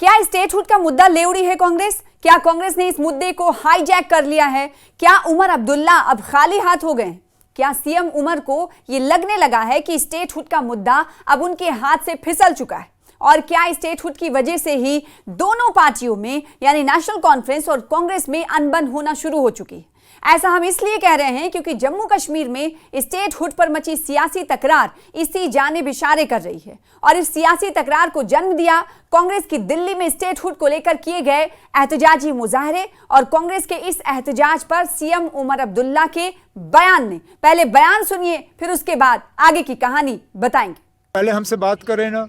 क्या स्टेटहुड का मुद्दा ले उड़ी है कांग्रेस? क्या कांग्रेस ने इस मुद्दे को हाईजैक कर लिया है? क्या उमर अब्दुल्ला अब खाली हाथ हो गए? क्या सीएम उमर को यह लगने लगा है कि स्टेटहुड का मुद्दा अब उनके हाथ से फिसल चुका है? और क्या स्टेटहुड की वजह से ही दोनों पार्टियों में यानी नेशनल कॉन्फ्रेंस और कांग्रेस में अनबन होना शुरू हो चुकी है? ऐसा हम इसलिए कह रहे हैं क्योंकि जम्मू कश्मीर में स्टेटहुड पर मची सियासी तकरार इसी जानिब इशारे कर रही है और इस सियासी तकरार को जन्म दिया कांग्रेस की दिल्ली में स्टेटहुड को लेकर किए गए एहतजाजी मुजाहरे और कांग्रेस के इस एहतजाज पर सीएम उमर अब्दुल्ला के बयान ने। पहले बयान सुनिए, फिर उसके बाद आगे की कहानी बताएंगे। पहले हमसे बात करें ना,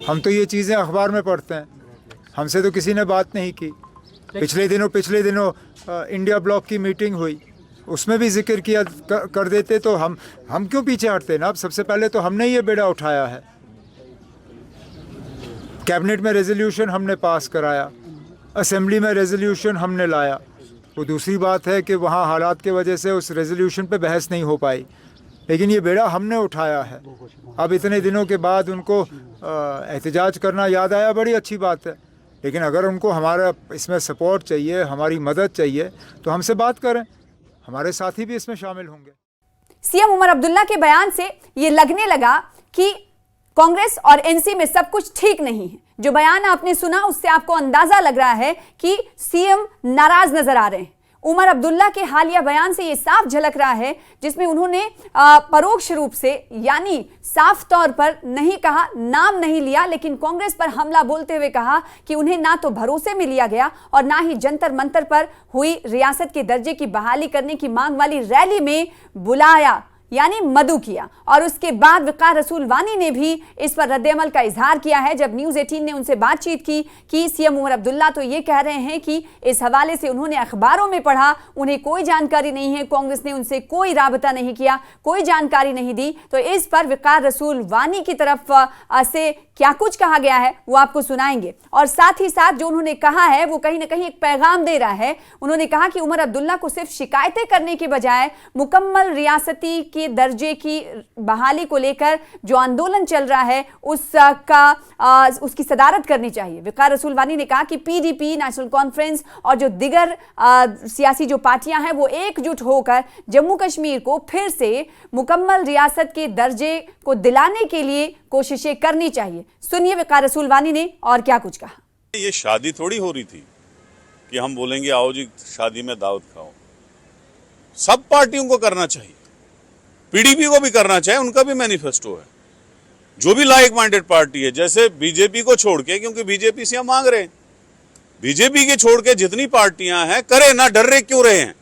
हम तो ये चीज़ें अखबार में पढ़ते हैं, हमसे तो किसी ने बात नहीं की। पिछले दिनों इंडिया ब्लॉक की मीटिंग हुई, उसमें भी जिक्र किया कर देते तो हम क्यों पीछे हटते ना। अब सबसे पहले तो हमने ये बेड़ा उठाया है, कैबिनेट में रेजोल्यूशन हमने पास कराया, असेंबली में रेजोल्यूशन हमने लाया। वो दूसरी बात है कि वहाँ हालात के वजह से उस रेजोल्यूशन पे बहस नहीं हो पाई, लेकिन ये बेड़ा हमने उठाया है। अब इतने दिनों के बाद उनको एहतजाज करना याद आया, बड़ी अच्छी बात है, लेकिन अगर उनको हमारा इसमें सपोर्ट चाहिए, हमारी मदद चाहिए तो हमसे बात करें, हमारे साथी भी इसमें शामिल होंगे। सीएम उमर अब्दुल्ला के बयान से ये लगने लगा कि कांग्रेस और एनसी में सब कुछ ठीक नहीं है। जो बयान आपने सुना उससे आपको अंदाजा लग रहा है कि सीएम नाराज नजर आ रहे हैं। उमर अब्दुल्ला के हालिया बयान से यह साफ झलक रहा है, जिसमें उन्होंने परोक्ष रूप से यानी साफ तौर पर नहीं कहा, नाम नहीं लिया, लेकिन कांग्रेस पर हमला बोलते हुए कहा कि उन्हें ना तो भरोसे में लिया गया और ना ही जंतर मंतर पर हुई रियासत के दर्जे की बहाली करने की मांग वाली रैली में बुलाया यानी मदु किया। और उसके बाद वक़ार रसूल वानी ने भी इस पर रद्द-ए-अमल का इजहार किया है। जब न्यूज़ 18 ने उनसे बातचीत की कि सीएम उमर अब्दुल्ला तो ये कह रहे हैं कि इस हवाले से उन्होंने अखबारों में पढ़ा, उन्हें कोई जानकारी नहीं है, कांग्रेस ने उनसे कोई राबता नहीं किया, कोई जानकारी नहीं दी। तो इस पर वक़ार रसूल वानी की तरफ से क्या कुछ कहा गया है वो आपको सुनाएंगे। और साथ ही साथ जो उन्होंने कहा है वो कहीं ना कहीं एक पैगाम दे रहा है। उन्होंने कहा कि उमर अब्दुल्ला को सिर्फ शिकायतें करने के बजाय मुकम्मल रियासती के दर्जे की बहाली को लेकर जो आंदोलन चल रहा है उसकी सदारत करनी चाहिए। वक़ार रसूल वानी ने कहा कि पीडीपी, नेशनल कॉन्फ्रेंस और जो दिगर सियासी जो पार्टियां हैं वो एकजुट होकर जम्मू कश्मीर को फिर से मुकम्मल रियासत के दर्जे को दिलाने के लिए कोशिशें करनी चाहिए। सुनिए वक़ार रसूल वानी ने और क्या कुछ कहा। ये शादी थोड़ी हो रही थी कि हम बोलेंगे आओ जी शादी में दावत खाओ। सब पार्टियों को करना चाहिए, पीडीपी को भी करना चाहिए, उनका भी मैनिफेस्टो है। जो भी लाइक माइंडेड पार्टी है, जैसे बीजेपी को छोड़ के, क्योंकि बीजेपी से हम मांग रहे हैं, बीजेपी के छोड़ के जितनी पार्टियां हैं करे ना, डर रहे क्यों रहे हैं?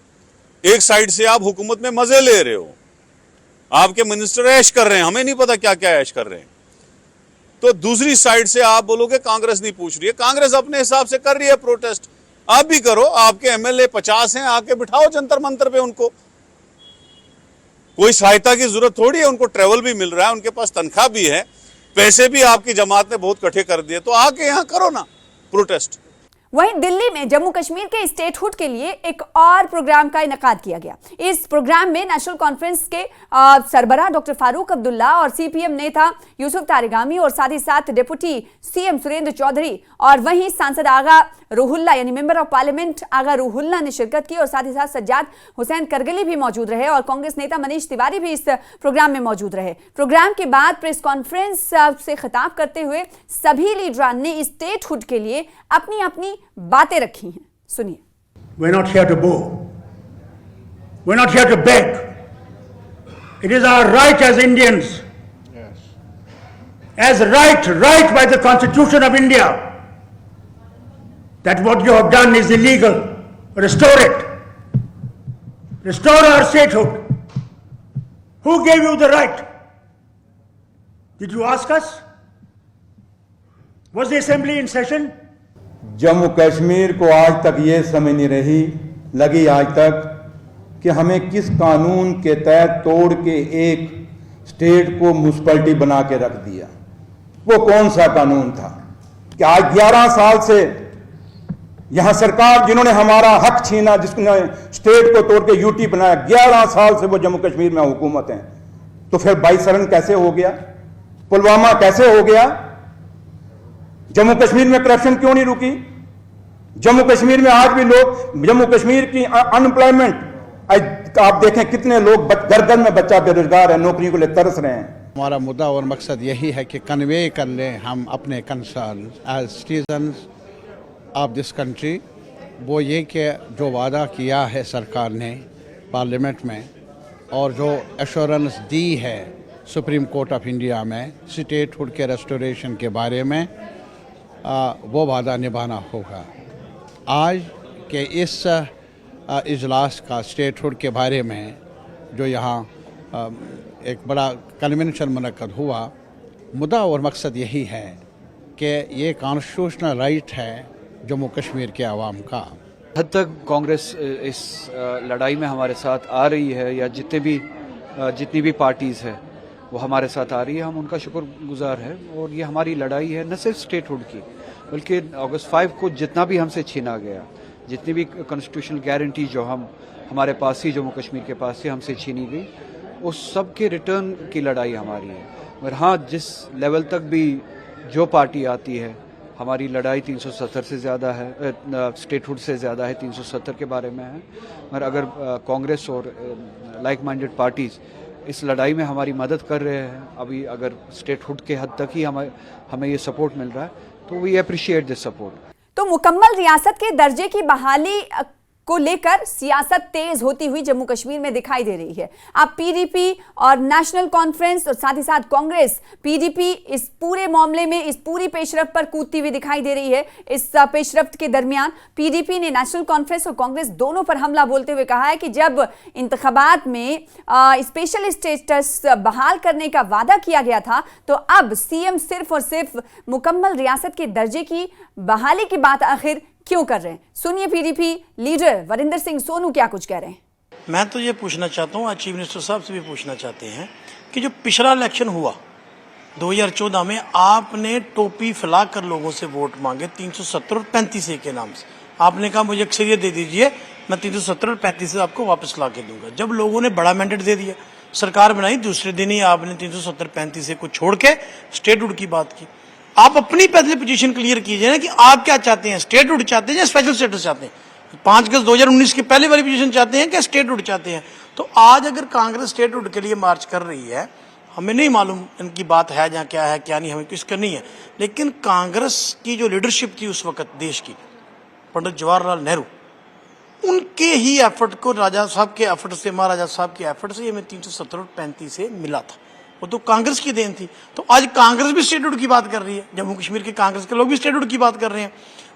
एक साइड से आप हुकूमत में मजे ले रहे हो, आपके मिनिस्टर ऐश कर रहे हैं, हमें नहीं पता क्या क्या ऐश कर रहे हैं, तो दूसरी साइड से आप बोलोगे कांग्रेस नहीं पूछ रही है। कांग्रेस अपने हिसाब से कर रही है प्रोटेस्ट, आप भी करो। आपके एमएलए 50 हैं, आके बिठाओ जंतर मंतर पे उनको। कोई सहायता की जरूरत थोड़ी है, उनको ट्रेवल भी मिल रहा है, उनके पास तनख्वाह भी है, पैसे भी आपकी जमात ने बहुत इकट्ठे कर दिए, तो आके यहाँ करो ना प्रोटेस्ट। वहीं दिल्ली में जम्मू कश्मीर के स्टेटहुड के लिए एक और प्रोग्राम का इनेकाद किया गया। इस प्रोग्राम में नेशनल कॉन्फ्रेंस के सरबराह डॉक्टर फारूक अब्दुल्ला और सीपीएम नेता यूसुफ तारिगामी और साथ ही साथ डिप्टी सीएम सुरेंद्र चौधरी और वहीं सांसद आगा रूहुल्ला यानी मेंबर ऑफ पार्लियामेंट आगा रूहुल्ला ने शिरकत की और साथ ही साथ सज्जाद हुसैन करगली भी मौजूद रहे और कांग्रेस नेता मनीष तिवारी भी इस प्रोग्राम में मौजूद रहे। प्रोग्राम के बाद प्रेस कॉन्फ्रेंस से खिताब करते हुए सभी लीडरान ने स्टेटहुड के लिए अपनी अपनी बातें रखी हैं। सुनिए। We're not here to boo. We're not here to beg. It is our right as Indians. Yes. As right by the Constitution of India, that what you have done is illegal. Restore it. Restore our statehood. Who gave you the right? Did you ask us? Was the assembly in session? Jammu Kashmir को आज तक ये समझ नहीं लगी आज तक कि हमें किस कानून के तहत तोड़ के एक स्टेट को म्युनिसिपैलिटी बना के रख दिया। वो कौन सा कानून था कि आज 11 साल से यहां सरकार जिन्होंने हमारा हक छीना, जिसने स्टेट को तोड़ के यूटी बनाया, 11 साल से वो जम्मू कश्मीर में हुकूमत है, तो फिर 22 कैसे हो गया, पुलवामा कैसे हो गया? जम्मू कश्मीर में करप्शन क्यों नहीं रुकी? जम्मू कश्मीर में आज भी लोग, जम्मू कश्मीर की अनएम्प्लॉयमेंट, आप देखें कितने लोग घर घर में बच्चा बेरोजगार है, नौकरियों के लिए तरस रहे हैं। हमारा मुद्दा और मकसद यही है कि कन्वे कर लें हम अपने concern as citizens of this country. वो ये कि जो वादा किया है सरकार ने पार्लियामेंट में और जो एश्योरेंस दी है सुप्रीम कोर्ट ऑफ इंडिया में स्टेटहुड के रेस्टोरेशन के बारे में, वो वादा निभाना होगा। आज के इस इजलास का स्टेटहुड के बारे में जो यहाँ एक बड़ा कन्वेंशन मुनक्कद हुआ, मुद्दा और मकसद यही है कि ये कॉन्स्टिट्यूशनल राइट है जम्मू कश्मीर के आवाम का। हद तक कांग्रेस इस लड़ाई में हमारे साथ आ रही है, या जितनी भी पार्टीज़ है वो हमारे साथ आ रही है, हम उनका शुक्रगुजार है। और ये हमारी लड़ाई है न सिर्फ स्टेटहुड की, बल्कि अगस्त 5 को जितना भी हमसे छीना गया, जितनी भी कॉन्स्टिट्यूशनल गारंटी जो हमारे पास ही जम्मू कश्मीर के पास से हमसे छीनी गई, उस सब के रिटर्न की लड़ाई हमारी है। मगर हाँ, जिस लेवल तक भी जो पार्टी आती है, हमारी लड़ाई 370 से ज़्यादा है, स्टेटहुड से ज़्यादा है, 370 के बारे में है। मगर अगर कांग्रेस और लाइक माइंडेड पार्टीज़ इस लड़ाई में हमारी मदद कर रहे हैं, अभी अगर स्टेटहुड के हद तक ही हमें ये सपोर्ट मिल रहा है, तो वी अप्रिशिएट दिस सपोर्ट। तो मुकम्मल रियासत के दर्जे की बहाली को लेकर सियासत तेज होती हुई जम्मू कश्मीर में दिखाई दे रही है। अब पीडीपी और नेशनल कॉन्फ्रेंस और साथ ही साथ कांग्रेस, पीडीपी इस पूरे मामले में, इस पूरी पेशरफ्त पर कूदती हुई दिखाई दे रही है। इस पेशरफ्त के दरमियान पीडीपी ने नेशनल कॉन्फ्रेंस और कांग्रेस दोनों पर हमला बोलते हुए कहा है कि जब इंतखाबात में स्पेशल स्टेटस बहाल करने का वादा किया गया था, तो अब सीएम सिर्फ और सिर्फ मुकम्मल रियासत के दर्जे की बहाली की बात आखिर क्यों कर रहे हैं? सुनिए पीडीपी लीडर वरिंदर सिंह सोनू क्या कुछ कह रहे हैं। मैं तो ये पूछना चाहता हूँ, चीफ मिनिस्टर साहब से भी पूछना चाहते हैं कि जो पिछला इलेक्शन हुआ 2014 में, आपने टोपी फैलाकर लोगों से वोट मांगे 370 और 35 के नाम से। आपने कहा मुझे अक्सरियत दे दीजिए, मैं 370 और 35 से आपको वापस ला के दूंगा। जब लोगों ने बड़ा मैंडेट दे दिया, सरकार बनाई, दूसरे दिन ही आपने 370-35 को छोड़ के स्टेटहुड की बात की। आप अपनी पहले पोजीशन क्लियर कीजिए ना कि आप क्या चाहते हैं, स्टेटहुड चाहते हैं या स्पेशल स्टेटस चाहते हैं? 5 अगस्त 2019 के पहले वाली पोजीशन चाहते हैं क्या स्टेटहुड चाहते हैं? तो आज अगर कांग्रेस स्टेटहुड के लिए मार्च कर रही है, हमें नहीं मालूम इनकी बात है जहाँ क्या है क्या नहीं, हमें कुछ करनी है। लेकिन कांग्रेस की जो लीडरशिप थी उस वक्त देश की, पंडित जवाहरलाल नेहरू, उनके ही एफर्ट को, राजा साहब के एफर्ट से, महाराजा साहब के एफर्ट से हमें 370 और 35 से मिला था। वो तो कांग्रेस की देन थी। तो आज कांग्रेस भी स्टेटहुड की बात कर रही है, जम्मू कश्मीर के कांग्रेस के लोग भी स्टेटहुड की बात कर रहे हैं,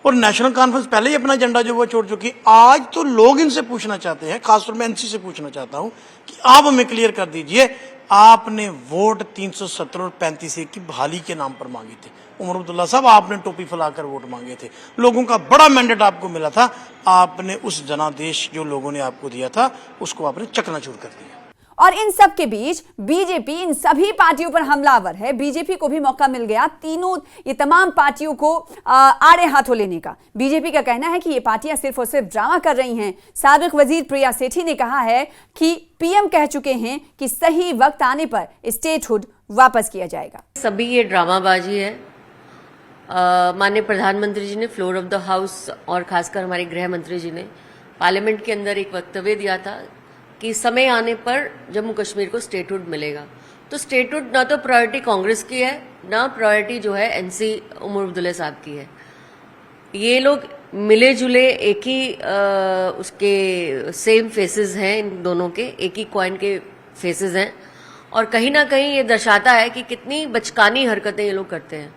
और नेशनल कॉन्फ्रेंस पहले ही अपना एजेंडा जो वो छोड़ चुकी। आज तो लोग इनसे पूछना चाहते हैं, खासतौर में एनसी से पूछना चाहता हूं कि आप हमें क्लियर कर दीजिए, आपने वोट 370 और 35 की बहाली के नाम पर मांगे थे। उमर अब्दुल्ला साहब, आपने टोपी फैलाकर वोट मांगे थे, लोगों का बड़ा मैंडेट आपको मिला था, आपने उस जनादेश जो लोगों ने आपको दिया था उसको आपने चकनाचूर कर दिया। और इन सब के बीच बीजेपी इन सभी पार्टियों पर हमलावर है। बीजेपी को भी मौका मिल गया ये तमाम पार्टियों को आड़े हाथों लेने का। बीजेपी का कहना है कि ये पार्टियां सिर्फ और सिर्फ ड्रामा कर रही हैं। साबिक वजीर प्रिया सेठी ने कहा है कि पीएम कह चुके हैं कि सही वक्त आने पर स्टेटहुड वापस किया जाएगा। सभी ये ड्रामाबाजी है। माननीय प्रधानमंत्री जी ने फ्लोर ऑफ द हाउस और खासकर हमारे गृह मंत्री जी ने पार्लियामेंट के अंदर एक वक्तव्य दिया था कि समय आने पर जम्मू कश्मीर को स्टेटहुड मिलेगा। तो स्टेटहुड ना तो प्रायोरिटी कांग्रेस की है, ना प्रायोरिटी जो है एनसी उमर अब्दुल्ला साहब की है। ये लोग मिले जुले एक ही उसके सेम फेसेस हैं, इन दोनों के एक ही कॉइन के फेसेस हैं, और कहीं ना कहीं ये दर्शाता है कि कितनी बचकानी हरकतें ये लोग करते हैं।